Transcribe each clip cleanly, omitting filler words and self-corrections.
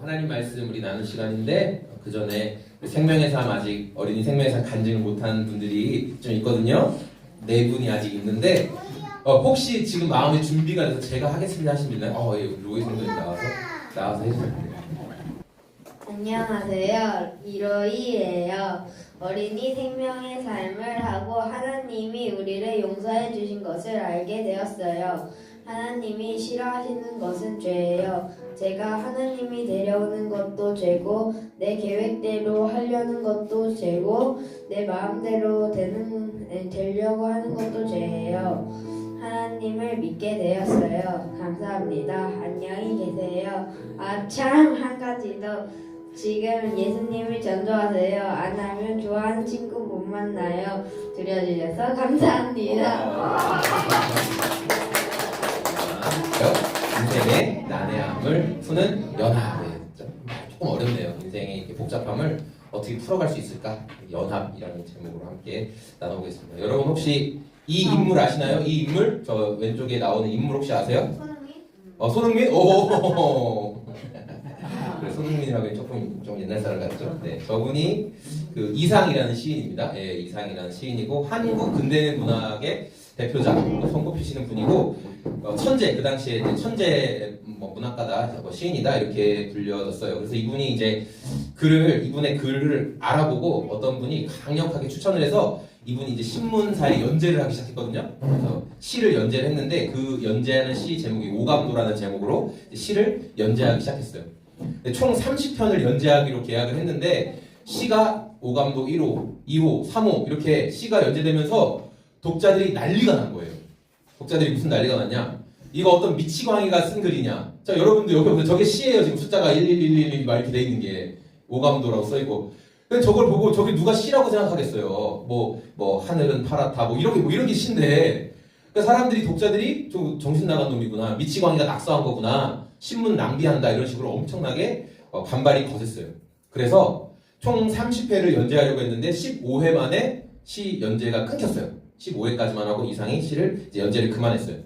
하나님 말씀 우리 나눌 시간인데 그 전에 생명의 삶 아직 어린이 생명의 삶 간증을 못한 분들이 좀 있거든요. 네 분이 아직 있는데 혹시 지금 마음의 준비가 돼서 제가 하겠습니다 하신 분 있나요? 예, 로이 성도님 나와서 해주세요. 안녕하세요. 이로이예요. 어린이 생명의 삶을 하고 하나님이 우리를 용서해 주신 것을 알게 되었어요. 하나님이 싫어하시는 것은 죄예요. 제가 하나님이 데려오는 것도 죄고 내 계획대로 하려는 것도 죄고 내 마음대로 되려고 하는 것도 죄예요. 하나님을 믿게 되었어요. 감사합니다. 안녕히 계세요. 참 한 가지 더. 지금 예수님을 전도하세요. 안 하면 좋아하는 친구 못 만나요. 들려주셔서 감사합니다. 인생의 난해함을 푸는 연합. 조금 어렵네요. 인생의 이렇게 복잡함을 어떻게 풀어갈 수 있을까? 연합이라는 제목으로 함께 나눠보겠습니다. 여러분 혹시 이 인물 아시나요? 이 인물? 저 왼쪽에 나오는 인물 혹시 아세요? 손흥민? 손흥민? 오. 손흥민이라고 좀 옛날 사람 같죠? 네, 저분이 그 이상이라는 시인입니다. 예, 이상이라는 시인이고 한국 근대 문학의 대표작 손꼽히시는 분이고 천재 그 당시에 천재 문학가다 시인이다 이렇게 불려졌어요. 그래서 이분이 이제 이분의 글을 알아보고 어떤 분이 강력하게 추천을 해서 이분이 이제 신문사에 연재를 하기 시작했거든요. 그래서 시를 연재를 했는데 그 연재하는 시 제목이 오감도라는 제목으로 시를 연재하기 시작했어요. 총 30편을 연재하기로 계약을 했는데 시가 오감도 1호, 2호, 3호 이렇게 시가 연재되면서 독자들이 난리가 난 거예요. 독자들이 무슨 난리가 났냐? 이거 어떤 미치광이가 쓴 글이냐? 자, 여러분들 여기 보세요. 저게 시예요. 지금 숫자가 1111 막 이렇게 돼 있는 게 오감도라고 써 있고. 근데 저걸 보고 저게 누가 시라고 생각하겠어요? 하늘은 파랗다 이런 게 시인데. 그러니까 사람들이 독자들이 좀 정신 나간 놈이구나. 미치광이가 낙서한 거구나. 신문 낭비한다 이런 식으로 엄청나게 반발이 거셌어요. 그래서 총 30회를 연재하려고 했는데 15회 만에 시 연재가 끊겼어요. 15회까지만 하고 이상이 시를 이제 연재를 그만했어요.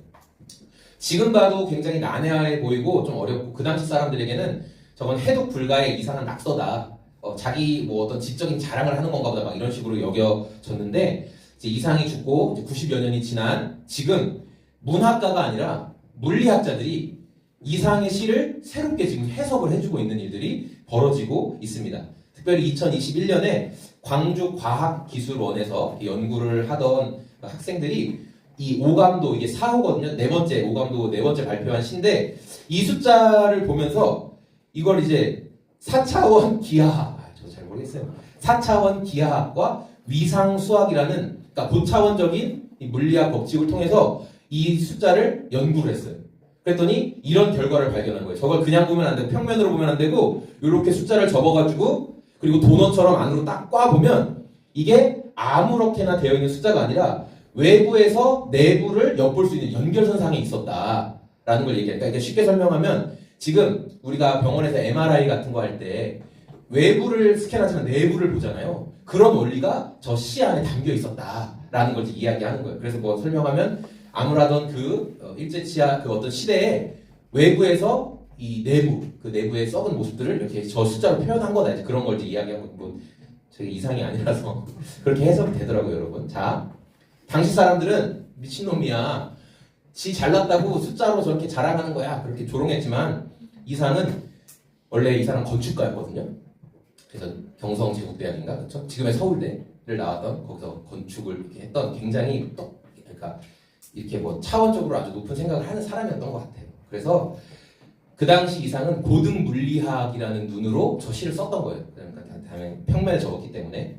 지금 봐도 굉장히 난해해 보이고 좀 어렵고 그 당시 사람들에게는 저건 해독 불가의 이상한 낙서다. 자기 어떤 지적인 자랑을 하는 건가 보다 막 이런 식으로 여겨졌는데 이제 이상이 죽고 이제 90여 년이 지난 지금 문학가가 아니라 물리학자들이 이상의 시를 새롭게 지금 해석을 해주고 있는 일들이 벌어지고 있습니다. 특별히 2021년에 광주과학기술원에서 연구를 하던 학생들이 이 오감도 이게 4호거든요. 오감도 네 번째 발표한 시인데 이 숫자를 보면서 이걸 이제 4차원 기하학, 저 잘 모르겠어요. 4차원 기하학과 위상수학이라는 그러니까 고차원적인 이 물리학 법칙을 통해서 이 숫자를 연구를 했어요. 그랬더니 이런 결과를 발견한 거예요. 저걸 그냥 보면 안 되고 평면으로 보면 안 되고 이렇게 숫자를 접어가지고 그리고 도넛처럼 안으로 딱 꽈보면 이게 아무렇게나 되어 있는 숫자가 아니라 외부에서 내부를 엿볼 수 있는 연결선상에 있었다라는 걸 얘기해요. 그러니까 쉽게 설명하면 지금 우리가 병원에서 MRI 같은 거 할 때 외부를 스캔하지만 내부를 보잖아요. 그런 원리가 저 시 안에 담겨 있었다라는 걸 이야기하는 거예요. 그래서 설명하면 아무라던 일제치하 어떤 시대에 외부에서 이 그 내부의 썩은 모습들을 이렇게 저 숫자로 표현한 거다. 이제 그런 걸 이제 이야기하고 되게 이상이 아니라서 그렇게 해석이 되더라고요, 여러분. 자, 당시 사람들은 미친놈이야. 지 잘났다고 숫자로 저렇게 자랑하는 거야. 그렇게 조롱했지만 원래 이 사람 건축가였거든요. 그래서 경성제국대학인가 그렇죠? 지금의 서울대를 나왔던 거기서 건축을 이렇게 했던 굉장히 그러니까 이렇게 차원적으로 아주 높은 생각을 하는 사람이었던 것 같아요. 그래서 그 당시 이상은 고등 물리학이라는 눈으로 저 시를 썼던 거예요. 그러니까 당연히 평면에 적었기 때문에.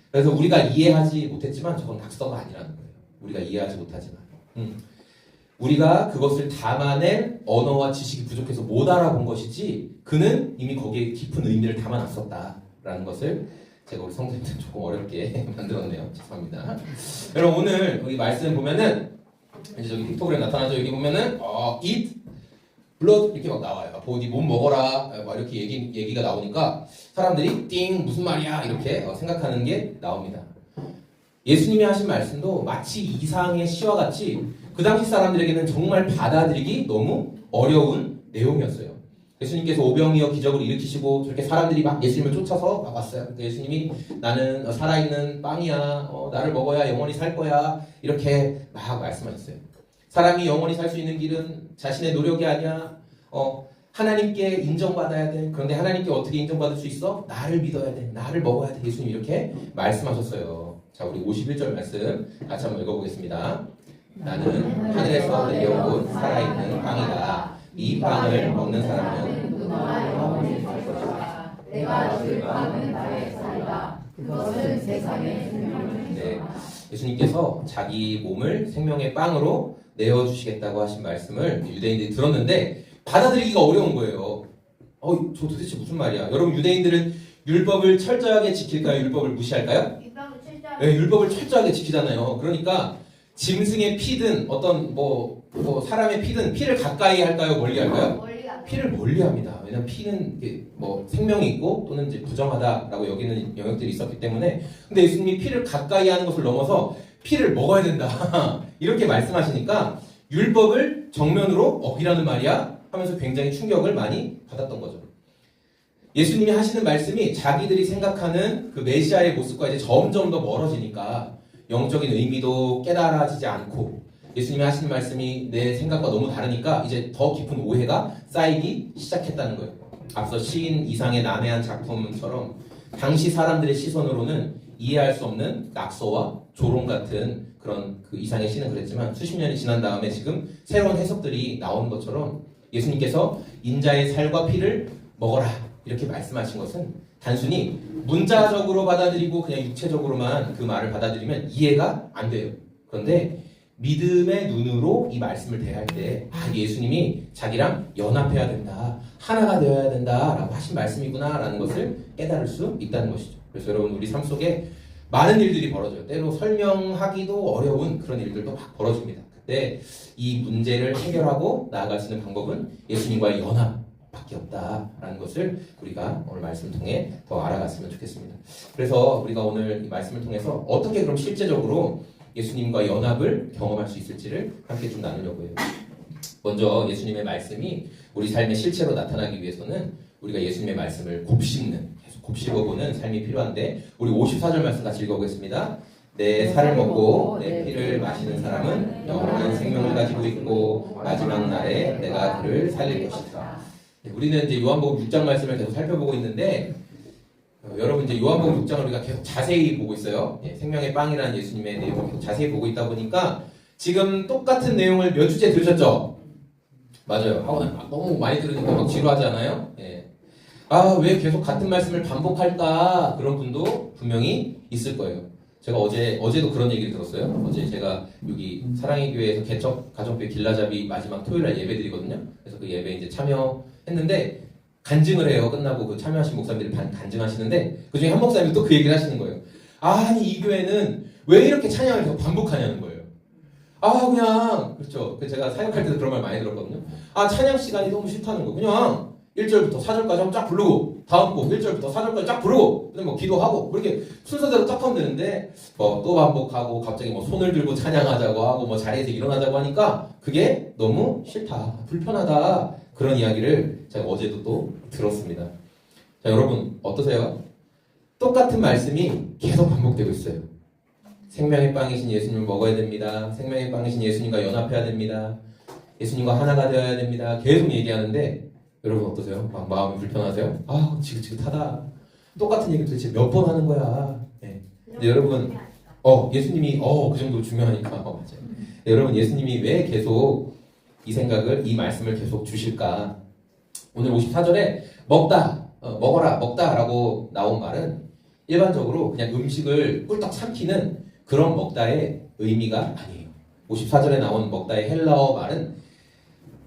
그래서 우리가 이해하지 못했지만 저건 낙서가 아니라는 거예요. 우리가 이해하지 못하지만. 우리가 그것을 담아낼 언어와 지식이 부족해서 못 알아본 것이지 그는 이미 거기에 깊은 의미를 담아놨었다라는 것을 제가 우리 성도님들 조금 어렵게 만들었네요. 죄송합니다. 여러분 오늘 우리 말씀 보면은 이제 저기 픽토그램 나타나죠. 여기 보면은 eat, blood 이렇게 막 나와요. 어디 몸 먹어라 막 이렇게 얘기가 나오니까 사람들이 띵 무슨 말이야 이렇게 생각하는 게 나옵니다. 예수님이 하신 말씀도 마치 이상의 시와 같이 그 당시 사람들에게는 정말 받아들이기 너무 어려운 내용이었어요. 예수님께서 오병이어 기적을 일으키시고 저렇게 사람들이 막 예수님을 쫓아서 막 왔어요. 그러니까 예수님이 나는 살아있는 빵이야. 나를 먹어야 영원히 살 거야. 이렇게 막 말씀하셨어요. 사람이 영원히 살 수 있는 길은 자신의 노력이 아니야. 하나님께 인정받아야 돼. 그런데 하나님께 어떻게 인정받을 수 있어? 나를 믿어야 돼. 나를 먹어야 돼. 예수님 이렇게 말씀하셨어요. 자, 우리 51절 말씀 같이 한번 읽어보겠습니다. 나는 하늘에서 내려온 살아있는 빵이다. 이 빵을 먹는 사람은 영원히 살 것이다. 내가 줄 빵은 나의 살이다. 그것은 세상의 생명을 네, 예수님께서 자기 몸을 생명의 빵으로 내어주시겠다고 하신 말씀을 유대인들이 들었는데 받아들이기가 어려운 거예요. 저 도대체 무슨 말이야? 여러분 유대인들은 율법을 철저하게 지킬까요? 율법을 무시할까요? 네, 율법을 철저하게 지키잖아요. 그러니까 짐승의 피든 어떤 사람의 피든 피를 가까이 할까요? 멀리 할까요? 피를 멀리 합니다. 왜냐면 피는 생명이 있고 또는 이제 부정하다라고 여기는 영역들이 있었기 때문에. 근데 예수님이 피를 가까이 하는 것을 넘어서 피를 먹어야 된다. 이렇게 말씀하시니까 율법을 정면으로 어기라는 말이야 하면서 굉장히 충격을 많이 받았던 거죠. 예수님이 하시는 말씀이 자기들이 생각하는 그 메시아의 모습과 이제 점점 더 멀어지니까 영적인 의미도 깨달아지지 않고 예수님이 하시는 말씀이 내 생각과 너무 다르니까 이제 더 깊은 오해가 쌓이기 시작했다는 거예요. 앞서 시인 이상의 난해한 작품처럼 당시 사람들의 시선으로는 이해할 수 없는 낙서와 조롱 같은 그런 그 이상의 시는 그랬지만 수십 년이 지난 다음에 지금 새로운 해석들이 나오는 것처럼 예수님께서 인자의 살과 피를 먹어라 이렇게 말씀하신 것은 단순히 문자적으로 받아들이고 그냥 육체적으로만 그 말을 받아들이면 이해가 안 돼요. 그런데 믿음의 눈으로 이 말씀을 대할 때 예수님이 자기랑 연합해야 된다, 하나가 되어야 된다라고 하신 말씀이구나라는 것을 깨달을 수 있다는 것이죠. 그래서 여러분 우리 삶 속에 많은 일들이 벌어져요. 때로 설명하기도 어려운 그런 일들도 막 벌어집니다. 그때 이 문제를 해결하고 나아갈 수 있는 방법은 예수님과의 연합밖에 없다라는 것을 우리가 오늘 말씀을 통해 더 알아갔으면 좋겠습니다. 그래서 우리가 오늘 이 말씀을 통해서 어떻게 그럼 실제적으로 예수님과 연합을 경험할 수 있을지를 함께 좀 나누려고 해요. 먼저 예수님의 말씀이 우리 삶의 실체로 나타나기 위해서는 우리가 예수님의 말씀을 곱씹는, 계속 곱씹어보는 삶이 필요한데 우리 54절 말씀 같이 읽어보겠습니다. 내 살을 먹고 내 피를 마시는 사람은 영원한 생명을 가지고 있고 마지막 날에 내가 그를 살릴 것이다. 우리는 이제 요한복음 6장 말씀을 계속 살펴보고 있는데 여러분 이제 요한복음 6장을 우리가 계속 자세히 보고 있어요. 생명의 빵이라는 예수님의 내용을 계속 자세히 보고 있다 보니까 지금 똑같은 내용을 몇 주째 들으셨죠? 맞아요. 너무 많이 들으니까 막 지루하지 않아요? 왜 계속 같은 말씀을 반복할까? 그런 분도 분명히 있을 거예요. 제가 어제도 그런 얘기를 들었어요. 어제 제가 여기 사랑의 교회에서 개척 가정교회 길라잡이 마지막 토요일날 예배 드리거든요. 그래서 그 예배 이제 참여했는데 간증을 해요. 끝나고 그 참여하신 목사님들이 간증하시는데 그 중에 한 목사님이 또 그 얘기를 하시는 거예요. 아니 이 교회는 왜 이렇게 찬양을 계속 반복하냐는 거예요. 그냥 그렇죠. 제가 사역할 때도 그런 말 많이 들었거든요. 찬양 시간이 너무 싫다는 거. 그냥 1절부터 4절까지 한번 쫙 부르고 다음 곡 1절부터 4절까지 쫙 부르고 근데 기도하고 그렇게 순서대로 쫙 하면 되는데 또 반복하고 갑자기 손을 들고 찬양하자고 하고 자리에서 일어나자고 하니까 그게 너무 싫다, 불편하다 그런 이야기를 제가 어제도 또 들었습니다. 자, 여러분 어떠세요? 똑같은 말씀이 계속 반복되고 있어요. 생명의 빵이신 예수님을 먹어야 됩니다. 생명의 빵이신 예수님과 연합해야 됩니다. 예수님과 하나가 되어야 됩니다. 계속 얘기하는데 여러분 어떠세요? 막 마음이 불편하세요? 지긋지긋하다. 똑같은 얘기 도대체 몇 번 하는 거야. 근데 여러분 예수님이 그 정도로 중요하니까 맞아요. 여러분 예수님이 왜 계속 이 생각을 이 말씀을 계속 주실까? 오늘 54절에 먹어라 먹다라고 나온 말은 일반적으로 그냥 음식을 꿀떡 삼키는 그런 먹다의 의미가 아니에요. 54절에 나온 먹다의 헬라어 말은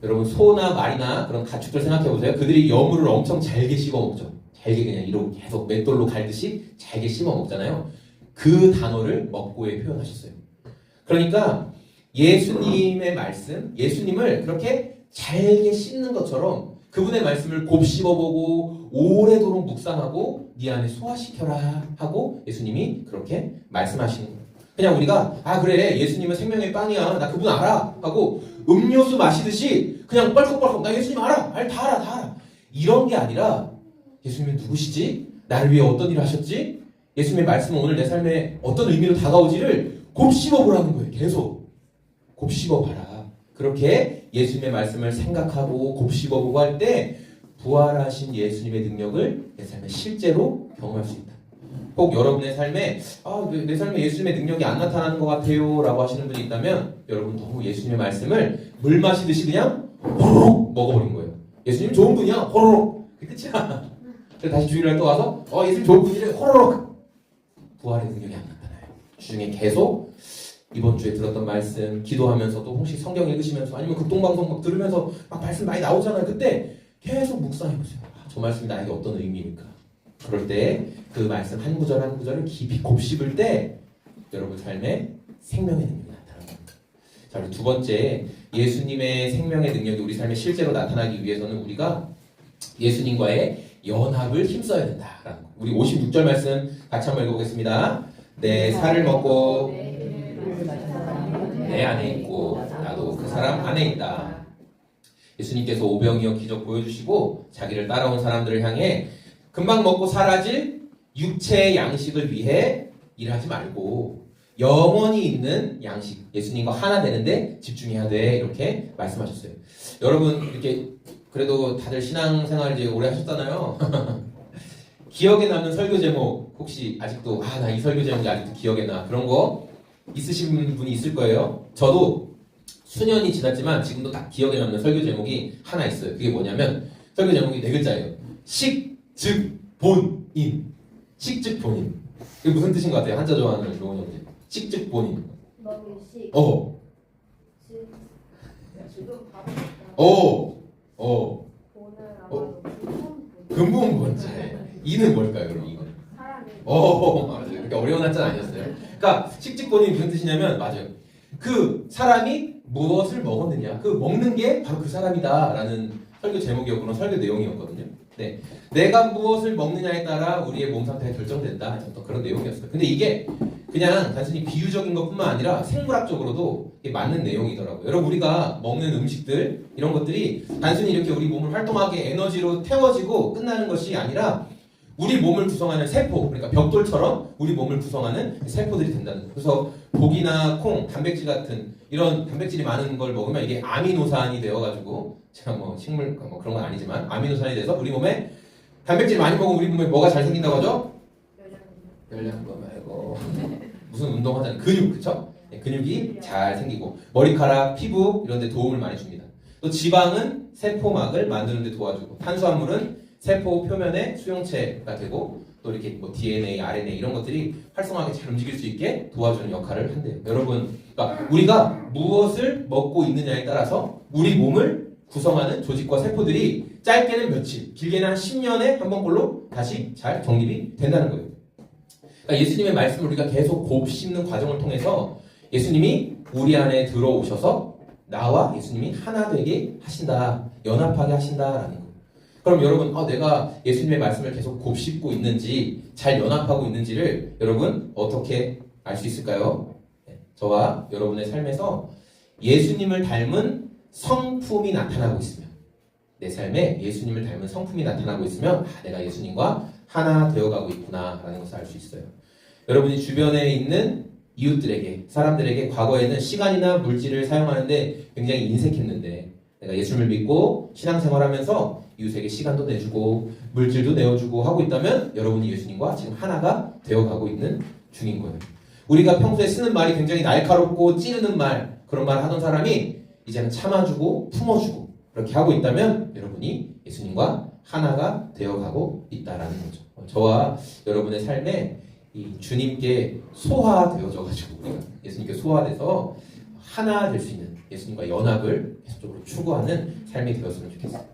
여러분 소나 말이나 그런 가축들 생각해보세요. 그들이 여물을 엄청 잘게 씹어 먹죠. 잘게 그냥 이렇게 계속 맷돌로 갈듯이 잘게 씹어 먹잖아요. 그 단어를 먹고에 표현하셨어요. 그러니까 예수님의 말씀, 예수님을 그렇게 잘게 씹는 것처럼 그분의 말씀을 곱씹어보고 오래도록 묵상하고 네 안에 소화시켜라 하고 예수님이 그렇게 말씀하시는 거예요. 그냥 우리가 그래 예수님은 생명의 빵이야 나 그분 알아 하고 음료수 마시듯이 그냥 뻘컥뻘컥 나 예수님 알아 다 알아 이런 게 아니라 예수님은 누구시지? 나를 위해 어떤 일을 하셨지? 예수님의 말씀은 오늘 내 삶에 어떤 의미로 다가오지를 곱씹어 보라는 거예요. 계속 곱씹어 봐라. 그렇게 예수님의 말씀을 생각하고 곱씹어 보고 할 때 부활하신 예수님의 능력을 내 삶에 실제로 경험할 수 있다. 혹 여러분의 삶에 내 삶에 예수님의 능력이 안 나타나는 것 같아요 라고 하시는 분이 있다면 여러분 너무 예수님의 말씀을 물 마시듯이 그냥 호로록 먹어버린 거예요. 예수님 좋은 분이야. 호로록. 그게 끝이야. 그래서 다시 주일날 또 와서 예수님 좋은 분이래. 호로록. 부활의 능력이 안 나타나요. 주중에 계속 이번 주에 들었던 말씀 기도하면서도 혹시 성경 읽으시면서 아니면 극동방송 막 들으면서 막 말씀 많이 나오잖아요. 그때 계속 묵상해보세요. 저 말씀이 나에게 어떤 의미일까? 그럴 때 그 말씀 한 구절 한 구절을 깊이 곱씹을 때 여러분 삶에 생명의 능력이 나타납니다. 자, 우리 두 번째, 예수님의 생명의 능력이 우리 삶에 실제로 나타나기 위해서는 우리가 예수님과의 연합을 힘써야 된다라는 거. 우리 56절 말씀 같이 한번 읽어보겠습니다. 내 살을 먹고 내 안에 있고 나도 그 사람 안에 있다. 예수님께서 오병이어 기적 보여주시고 자기를 따라온 사람들을 향해 금방 먹고 사라질 육체의 양식을 위해 일하지 말고 영원히 있는 양식, 예수님과 하나 되는데 집중해야 돼. 이렇게 말씀하셨어요. 여러분 이렇게 그래도 다들 신앙생활 이제 오래 하셨잖아요. 기억에 남는 설교 제목 혹시 아직도 나 이 설교 제목이 아직도 기억에 나 그런 거 있으신 분이 있을 거예요. 저도 수년이 지났지만 지금도 딱 기억에 남는 설교 제목이 하나 있어요. 그게 뭐냐면 설교 제목이 4글자예요. 식, 즉, 본인. 식, 즉, 본인. 그게 무슨 뜻인 것 같아요? 한자 좋아하는 로운 형제. 식, 즉, 본인. 먹을식 오늘 아마도 근본 번째. 이는 뭘까요, 그럼 이건? 사람이 맞아요. 그렇게 어려운 한자는 아니었어요. 그러니까 식직본이 무슨 뜻이냐면 맞아요. 그 사람이 무엇을 먹었느냐, 그 먹는 게 바로 그 사람이다라는 설교 제목이었거나 설교 내용이었거든요. 네, 내가 무엇을 먹느냐에 따라 우리의 몸 상태가 결정된다. 어떤 그런 내용이었어요. 근데 이게 그냥 단순히 비유적인 것뿐만 아니라 생물학적으로도 이게 맞는 내용이더라고요. 여러분 우리가 먹는 음식들 이런 것들이 단순히 이렇게 우리 몸을 활동하게 에너지로 태워지고 끝나는 것이 아니라 우리 몸을 구성하는 세포, 그러니까 벽돌처럼 우리 몸을 구성하는 세포들이 된다는 거예요. 그래서 고기나 콩, 단백질 같은 이런 단백질이 많은 걸 먹으면 이게 아미노산이 되어가지고 제가 식물 그런 건 아니지만 아미노산이 돼서 우리 몸에 단백질 많이 먹으면 우리 몸에 뭐가 잘 생긴다고 하죠? 열량 말고 무슨 운동하자는 근육, 그쵸? 네, 근육이 잘 생기고 머리카락, 피부 이런 데 도움을 많이 줍니다. 또 지방은 세포막을 만드는 데 도와주고 탄수화물은 세포 표면의 수용체가 되고 또 이렇게 DNA, RNA 이런 것들이 활성화하게 잘 움직일 수 있게 도와주는 역할을 한대요. 여러분, 그러니까 우리가 무엇을 먹고 있느냐에 따라서 우리 몸을 구성하는 조직과 세포들이 짧게는 며칠, 길게는 한 10년에 한 번꼴로 다시 잘 정립이 된다는 거예요. 그러니까 예수님의 말씀을 우리가 계속 곱씹는 과정을 통해서 예수님이 우리 안에 들어오셔서 나와 예수님이 하나 되게 하신다, 연합하게 하신다라는 거예요. 그럼 여러분, 내가 예수님의 말씀을 계속 곱씹고 있는지, 잘 연합하고 있는지를 여러분 어떻게 알 수 있을까요? 저와 여러분의 삶에서 예수님을 닮은 성품이 나타나고 있으면, 내 삶에 예수님을 닮은 성품이 나타나고 있으면 내가 예수님과 하나 되어가고 있구나 라는 것을 알 수 있어요. 여러분이 주변에 있는 이웃들에게, 사람들에게 과거에는 시간이나 물질을 사용하는데 굉장히 인색했는데 내가 예수님을 믿고 신앙생활하면서 이웃에게 시간도 내주고 물질도 내어주고 하고 있다면 여러분이 예수님과 지금 하나가 되어가고 있는 중인 거예요. 우리가 평소에 쓰는 말이 굉장히 날카롭고 찌르는 말, 그런 말 하던 사람이 이제는 참아주고 품어주고 그렇게 하고 있다면 여러분이 예수님과 하나가 되어가고 있다라는 거죠. 저와 여러분의 삶에 이 주님께 소화되어져가지고 우리가 예수님께 소화돼서 하나 될 수 있는 예수님과 연합을 계속적으로 추구하는 삶이 되었으면 좋겠어요.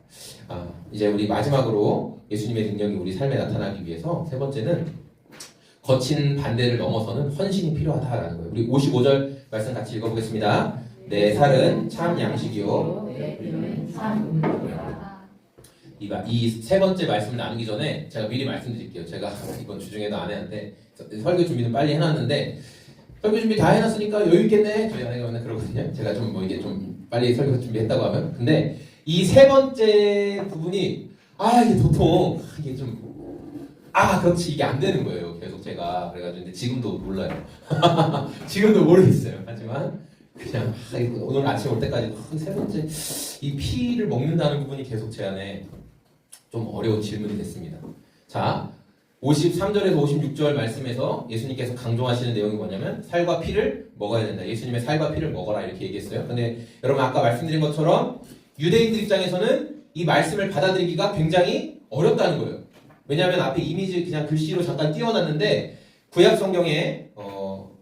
이제 우리 마지막으로 예수님의 능력이 우리 삶에 나타나기 위해서 세 번째는 거친 반대를 넘어서는 헌신이 필요하다라는 거예요. 우리 55절 말씀 같이 읽어보겠습니다. 내 살은 참 양식이요. 이 세 번째 말씀을 나누기 전에 제가 미리 말씀드릴게요. 제가 이번 주중에도 아내한테 설교 준비는 빨리 해놨는데 설교 준비 다 해놨으니까 여유 있겠네. 저희 아내가 맨날 그러거든요. 제가 좀 이게 좀 빨리 설교 준비했다고 하면. 근데 이 세 번째 부분이 이게 도통 이게 좀 그렇지 이게 안 되는 거예요. 계속 제가 그래가지고 근데 지금도 몰라요. 지금도 모르겠어요. 하지만 그냥 이거 오늘 아침 올 때까지 세 번째 이 피를 먹는다는 부분이 계속 제 안에 좀 어려운 질문이 됐습니다. 자, 53절에서 56절 말씀에서 예수님께서 강조하시는 내용이 뭐냐면 살과 피를 먹어야 된다. 예수님의 살과 피를 먹어라 이렇게 얘기했어요. 근데 여러분 아까 말씀드린 것처럼 유대인들 입장에서는 이 말씀을 받아들이기가 굉장히 어렵다는 거예요. 왜냐하면 앞에 이미지 그냥 글씨로 잠깐 띄워놨는데 구약 성경에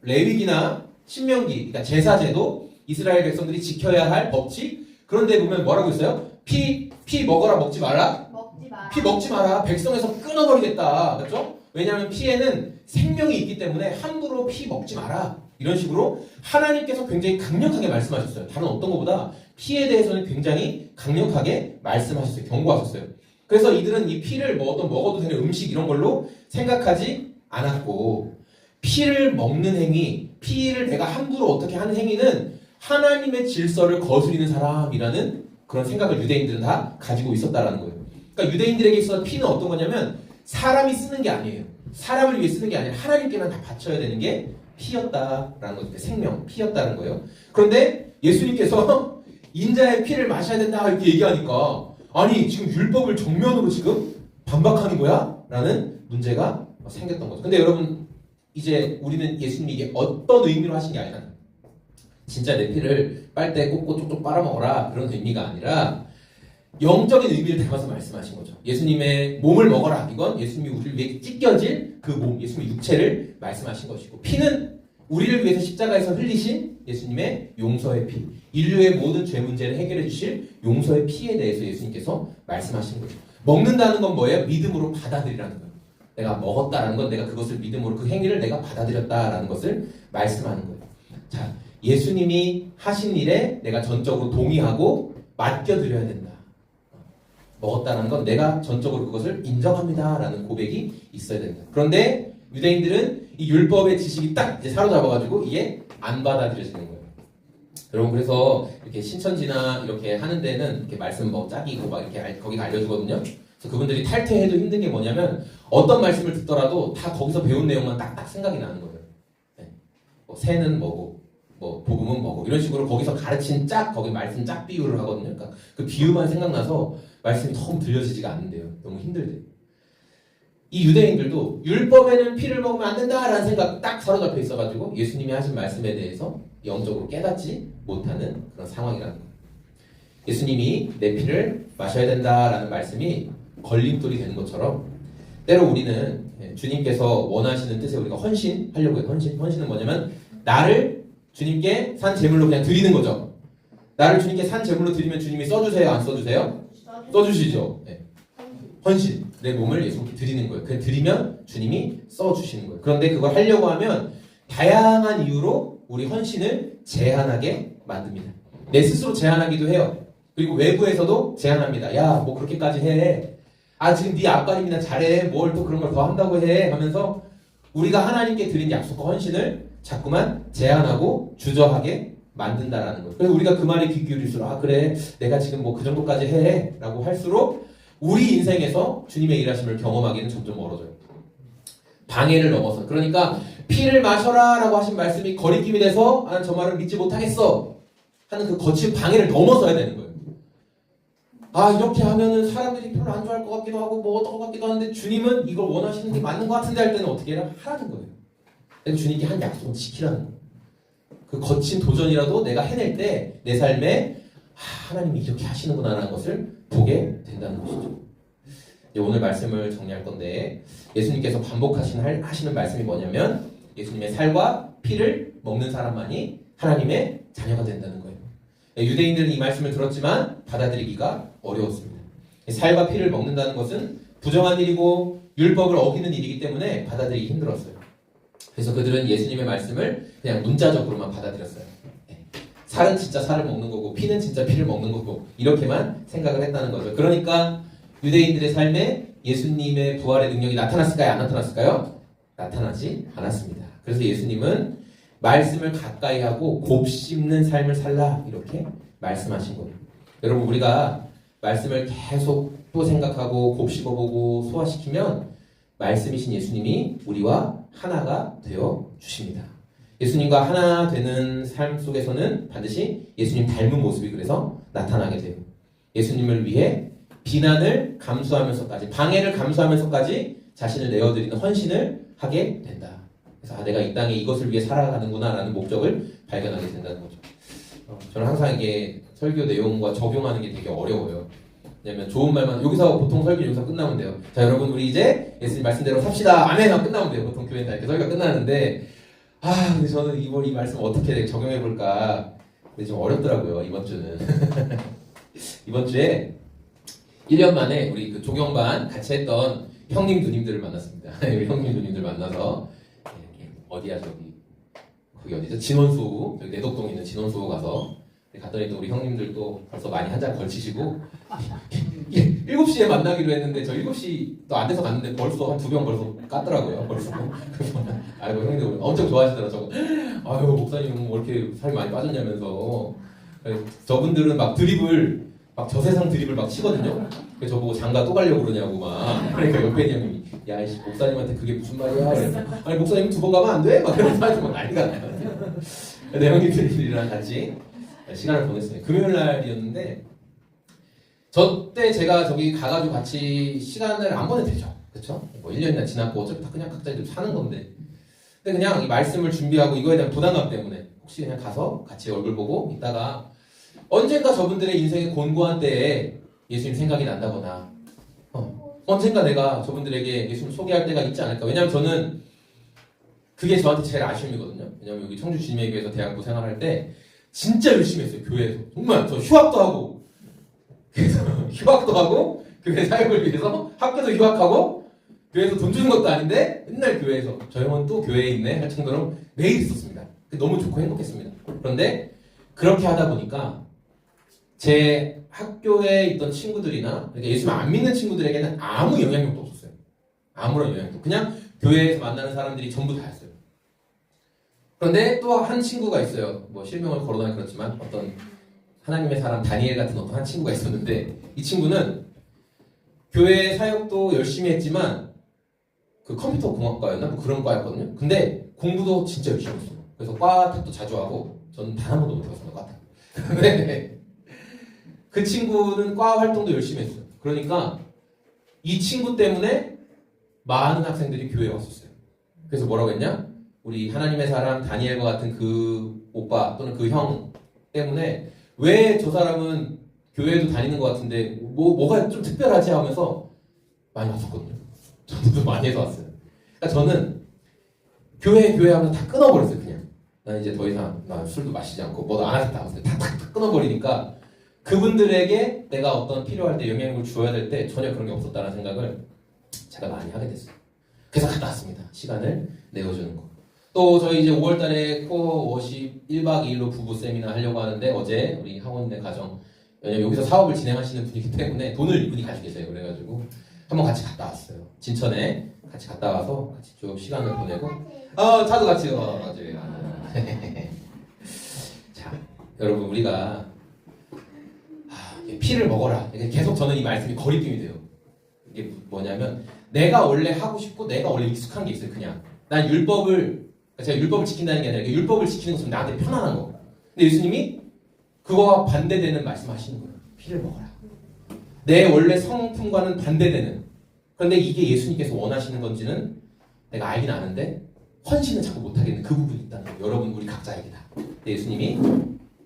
레위기나 신명기, 그러니까 제사제도 이스라엘 백성들이 지켜야 할 법칙 그런 데 보면 뭐라고 있어요? 피 먹어라 먹지 말라? 먹지 마. 피 먹지 마라. 백성에서 끊어버리겠다. 그렇죠? 왜냐하면 피에는 생명이 있기 때문에 함부로 피 먹지 마라. 이런 식으로 하나님께서 굉장히 강력하게 말씀하셨어요. 다른 어떤 것보다 피에 대해서는 굉장히 강력하게 말씀하셨어요. 경고하셨어요. 그래서 이들은 이 피를 먹어도 되는 음식 이런 걸로 생각하지 않았고 피를 먹는 행위, 피를 내가 함부로 어떻게 하는 행위는 하나님의 질서를 거스리는 사람이라는 그런 생각을 유대인들은 다 가지고 있었다라는 거예요. 그러니까 유대인들에게 있어서 피는 어떤 거냐면 사람이 쓰는 게 아니에요. 사람을 위해 쓰는 게 아니라 하나님께만 다 바쳐야 되는 게 피였다라는 거죠. 생명, 피였다는 거예요. 그런데 예수님께서 인자의 피를 마셔야 된다 이렇게 얘기하니까 아니 지금 율법을 정면으로 지금 반박하는 거야? 라는 문제가 생겼던 거죠. 근데 여러분 이제 우리는 예수님이 이게 어떤 의미로 하신 게 아니라 진짜 내 피를 빨대 꽂고 쪽쪽 빨아먹어라 그런 의미가 아니라 영적인 의미를 담아서 말씀하신 거죠. 예수님의 몸을 먹어라. 이건 예수님이 우리를 위해 찢겨질 그 몸, 예수님의 육체를 말씀하신 것이고 피는 우리를 위해서 십자가에서 흘리신 예수님의 용서의 피, 인류의 모든 죄 문제를 해결해 주실 용서의 피에 대해서 예수님께서 말씀하신 거죠. 먹는다는 건 뭐예요? 믿음으로 받아들이라는 거예요. 내가 먹었다라는 건 내가 그것을 믿음으로 그 행위를 내가 받아들였다라는 것을 말씀하는 거예요. 자, 예수님이 하신 일에 내가 전적으로 동의하고 맡겨드려야 된다. 먹었다는 건 내가 전적으로 그것을 인정합니다라는 고백이 있어야 된다. 그런데 유대인들은 이 율법의 지식이 딱 이제 사로잡아가지고 이게 안 받아들여지는 거예요. 여러분 그래서 이렇게 신천지나 이렇게 하는 데는 이렇게 말씀 뭐 짝이고 막 이렇게 거기가 알려주거든요. 그래서 그분들이 탈퇴해도 힘든 게 뭐냐면 어떤 말씀을 듣더라도 다 거기서 배운 내용만 딱딱 생각이 나는 거예요. 네. 뭐 새는 뭐고, 뭐 복음은 뭐고 이런 식으로 거기서 가르친 짝 거기 말씀 짝 비유를 하거든요. 그러니까 그 비유만 생각나서 말씀이 너무 들려지지가 않는데요. 너무 힘들대요. 이 유대인들도 율법에는 피를 먹으면 안 된다라는 생각 딱 사로잡혀 있어가지고 예수님이 하신 말씀에 대해서 영적으로 깨닫지 못하는 그런 상황이라는 거예요. 예수님이 내 피를 마셔야 된다라는 말씀이 걸림돌이 되는 것처럼 때로 우리는 주님께서 원하시는 뜻에 우리가 헌신하려고 해요. 헌신은 뭐냐면 나를 주님께 산 제물로 그냥 드리는 거죠. 나를 주님께 산 제물로 드리면 주님이 써주세요? 안 써주세요? 써주시죠. 네. 헌신, 내 몸을 예수님께 드리는 거예요. 그냥 드리면 주님이 써주시는 거예요. 그런데 그걸 하려고 하면 다양한 이유로 우리 헌신을 제한하게 만듭니다. 내 스스로 제한하기도 해요. 그리고 외부에서도 제한합니다. 야, 뭐 그렇게까지 해. 지금 네 앞가림이나 잘해. 뭘 또 그런 걸 더 한다고 해. 하면서 우리가 하나님께 드린 약속과 헌신을 자꾸만 제한하고 주저하게 만든다라는 거예요. 그래서 우리가 그 말에 귀 기울일수록 그래 내가 지금 뭐 그 정도까지 해 라고 할수록 우리 인생에서 주님의 일하심을 경험하기는 점점 멀어져요. 방해를 넘어서. 그러니까 피를 마셔라 라고 하신 말씀이 거리낌이 돼서 저 말을 믿지 못하겠어 하는 그 거친 방해를 넘어서야 되는 거예요. 이렇게 하면은 사람들이 별로 안 좋아할 것 같기도 하고 뭐 어떨 것 같기도 하는데 주님은 이걸 원하시는 게 맞는 것 같은데 할 때는 어떻게 해라? 하라는 거예요. 그래서 주님께 한 약속을 지키라는 거예요. 그 거친 도전이라도 내가 해낼 때 내 삶에 하나님이 이렇게 하시는구나라는 것을 보게 된다는 것이죠. 이제 오늘 말씀을 정리할 건데 예수님께서 하시는 말씀이 뭐냐면 예수님의 살과 피를 먹는 사람만이 하나님의 자녀가 된다는 거예요. 유대인들은 이 말씀을 들었지만 받아들이기가 어려웠습니다. 살과 피를 먹는다는 것은 부정한 일이고 율법을 어기는 일이기 때문에 받아들이기 힘들었어요. 그래서 그들은 예수님의 말씀을 그냥 문자적으로만 받아들였어요. 살은 진짜 살을 먹는 거고 피는 진짜 피를 먹는 거고 이렇게만 생각을 했다는 거죠. 그러니까 유대인들의 삶에 예수님의 부활의 능력이 나타났을까요? 안 나타났을까요? 나타나지 않았습니다. 그래서 예수님은 말씀을 가까이 하고 곱씹는 삶을 살라 이렇게 말씀하신 거예요. 여러분 우리가 말씀을 계속 또 생각하고 곱씹어보고 소화시키면 말씀이신 예수님이 우리와 하나가 되어 주십니다. 예수님과 하나 되는 삶 속에서는 반드시 예수님 닮은 모습이 그래서 나타나게 돼요. 예수님을 위해 비난을 감수하면서까지, 방해를 감수하면서까지 자신을 내어드리는 헌신을 하게 된다. 그래서 내가 이 땅에 이것을 위해 살아가는구나 라는 목적을 발견하게 된다는 거죠. 저는 항상 이게 설교 내용과 적용하는 게 되게 어려워요. 왜냐면 좋은 말만, 여기서 보통 설교 여기서 끝나면 돼요. 자, 여러분 우리 이제 예수님 말씀대로 삽시다. 아멘 하고 끝나면 돼요. 보통 교회는 다 이렇게 설교가 끝나는데 근데 저는 이 말씀 어떻게 적용해 볼까 근데 좀 어렵더라고요. 이번 주는 이번 주에 1년 만에 우리 그 조경반 같이 했던 형님 누님들을 만났습니다. 우리 형님 누님들 만나서 이렇게 어디야 저기 거기 어디죠? 진원수 저기 내덕동에 있는 진원수 가서 갔더니 또 우리 형님들도 벌써 많이 한 잔 걸치시고 7시에 만나기로 했는데 저 7시 또 안 돼서 갔는데 벌써 한 2병 벌써 깠더라고요. 벌써. 아이고 형님들 엄청 좋아하시더라고요. 아유 목사님 뭐 이렇게 살이 많이 빠졌냐면서 저분들은 막 드립을 막 저세상 드립을 막 치거든요. 그래서 저보고 장가 또 가려고 그러냐고 막 그러니까 옆에 있는 형님이 야 이씨 목사님한테 그게 무슨 말이야. 그래서, 아니 목사님 2번 가면 안 돼? 막 그런 말이 막 난리가 나요. 근데 형님들이랑 같이 시간을 보냈어요. 금요일 날이었는데 저 때 제가 저기 가가지고 같이 시간을 안 보내도 되죠. 그쵸? 뭐 1년이나 지났고 어차피 다 그냥 각자 좀 사는 건데 근데 그냥 이 말씀을 준비하고 이거에 대한 부담감 때문에 혹시 그냥 가서 같이 얼굴 보고 있다가 언젠가 저분들의 인생의 곤고한 때에 예수님 생각이 난다거나 언젠가 내가 저분들에게 예수님 소개할 때가 있지 않을까. 왜냐면 저는 그게 저한테 제일 아쉬움이거든요. 왜냐면 여기 청주 주님의 교회에서 대학부 생활할 때 진짜 열심히 했어요. 교회에서. 정말 저 휴학도 하고 그래서 휴학도 하고 교회 사역을 위해서 학교도 휴학하고 교회에서 돈 주는 것도 아닌데 맨날 교회에서 저 형은 또 교회에 있네 할 정도로 매일 있었습니다. 너무 좋고 행복했습니다. 그런데 그렇게 하다 보니까 제 학교에 있던 친구들이나 그러니까 예수님 안 믿는 친구들에게는 아무 영향력도 없었어요. 아무런 영향도. 그냥 교회에서 만나는 사람들이 전부 다였어요. 그런데 또 한 친구가 있어요. 뭐 실명을 거론하기 그렇지만 어떤 하나님의 사람 다니엘 같은 어떤 한 친구가 있었는데 이 친구는 교회 사역도 열심히 했지만 그 컴퓨터 공학과였나 뭐 그런 과였거든요. 근데 공부도 진짜 열심히 했어요. 그래서 과 탑도 자주 하고 저는 단 한 번도 못 해봤어요. 과 탑. 근데 그 친구는 과 활동도 열심히 했어요. 그러니까 이 친구 때문에 많은 학생들이 교회에 왔었어요. 그래서 뭐라고 했냐? 우리 하나님의 사람 다니엘과 같은 그 오빠 또는 그 형 때문에 왜 저 사람은 교회도 다니는 것 같은데 뭐가 좀 특별하지 하면서 많이 왔었거든요. 저도 많이 해서 왔어요. 그러니까 저는 교회 하면 다 끊어버렸어요. 그냥 난 이제 더 이상 난 술도 마시지 않고 뭐도 안 하겠다. 다 끊어버리니까 그분들에게 내가 어떤 필요할 때 영향력을 주어야 될 때 전혀 그런 게 없었다는 생각을 제가 많이 하게 됐어요. 그래서 갔다 왔습니다. 시간을 내어주는 거. 또 저희 이제 5월달에 코어 워십 1박 2일로 부부 세미나 하려고 하는데 어제 우리 학원의 가정 왜냐면 여기서 사업을 진행하시는 분이기 때문에 돈을 이분이 가지고 계세요. 그래가지고 한번 같이 갔다 왔어요. 진천에 같이 갔다 와서 같이 쭉 시간을 보내고 차도 같이 맞아요. 자 여러분 우리가 피를 먹어라. 계속 저는 이 말씀이 거리낌이 돼요. 이게 뭐냐면 내가 원래 하고 싶고 내가 원래 익숙한 게 있어요. 그냥 난 제가 율법을 지킨다는 게 아니라 율법을 지키는 것은 나한테 편안한 거. 근데 예수님이 그거와 반대되는 말씀하시는 거예요. 피를 먹어라. 내 원래 성품과는 반대되는. 그런데 이게 예수님께서 원하시는 건지는 내가 알긴 아는데 헌신은 자꾸 못하겠는 그 부분이 있다는 거예요. 여러분 우리 각자에게다. 근데 예수님이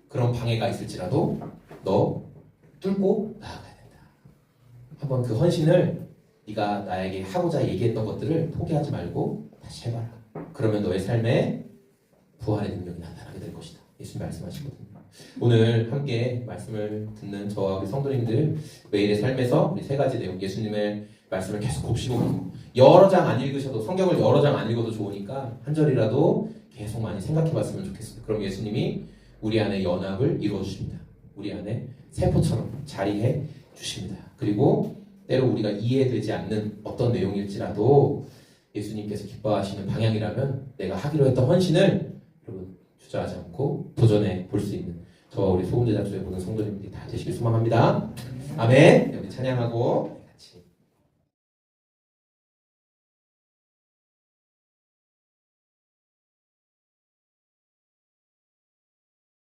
그런 방해가 있을지라도 너 뚫고 나아가야 된다. 한번 그 헌신을 네가 나에게 하고자 얘기했던 것들을 포기하지 말고 다시 해봐라. 그러면 너의 삶에 부활의 능력이 나타나게 될 것이다. 예수님 말씀하시거든요. 오늘 함께 말씀을 듣는 저와 우리 성도님들 매일의 삶에서 우리 세 가지 내용 예수님의 말씀을 계속 곱씹고 여러 장 안 읽으셔도 성경을 여러 장 안 읽어도 좋으니까 한 절이라도 계속 많이 생각해봤으면 좋겠습니다. 그럼 예수님이 우리 안에 연합을 이루어 주십니다. 우리 안에 세포처럼 자리해 주십니다. 그리고 때로 우리가 이해되지 않는 어떤 내용일지라도 예수님께서 기뻐하시는 방향이라면 내가 하기로 했던 헌신을 여러분 주저하지 않고 도전해 볼 수 있는 저 우리 소금제작소에 보는 성도님들이 다 되시길 소망합니다. 아멘. 여기 찬양하고